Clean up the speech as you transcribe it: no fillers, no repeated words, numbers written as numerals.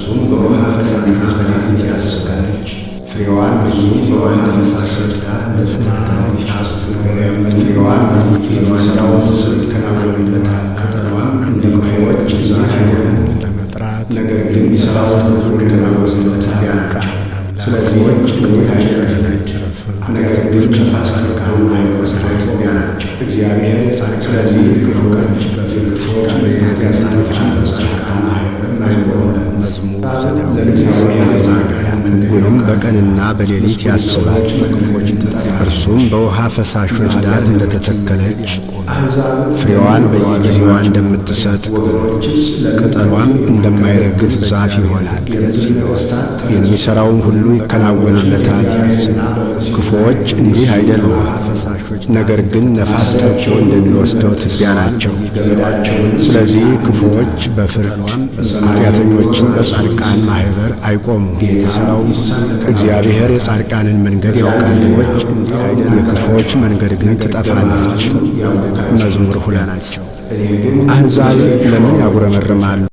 እርሱም በውሃ ፈሳሾች በሌሊት ያስጋለች። ፍሬዋን ብዙ የውሃ ፈሳሾች ጋር እንደተተከለች ፍሬዋን የሚሰራውን ስትከናወንበታል። ቅጠሏም እንደ ክፉዎች ዛፍ ለመጥራት ነገር ግን የሚሰራው ሁሉ ሊከናወንበታል ናቸው። ስለዚህዎች እንዲህ አይረፍነች ኃጢአተኞች ከፋሲካው አይወስዳት ትቢያ ናቸው። እግዚአብሔር ስለዚህ ክፉ ቀኖች በክፉዎች በኃጢአት ጻድቃን ሕጉንም በቀንና በሌሊት ያስባል። እርሱም በውሃ ፈሳሾች ዳር እንደተተከለች ፍሬዋን በየጊዜዋ እንደምትሰጥ ቅጠሏም እንደማይረግፍ ዛፍ ይሆናል። የሚሠራውን ሁሉ ይከናወንለታል። ክፉዎች እንዲህ አይደሉም፣ ነገር ግን ነፋስ ጠርቆ እንደሚወስደው ትቢያ ናቸው። ስለዚህ ክፉዎች በፍርድ ኃጢአተኞችን በጻድቃን ማኅበር አይቆሙም። እግዚአብሔር የጻድቃንን መንገድ ያውቃል፣ የክፉዎች መንገድ ግን ትጠፋለች። መዝሙር 2 አሕዛብ ለምን ያጉረመርማሉ?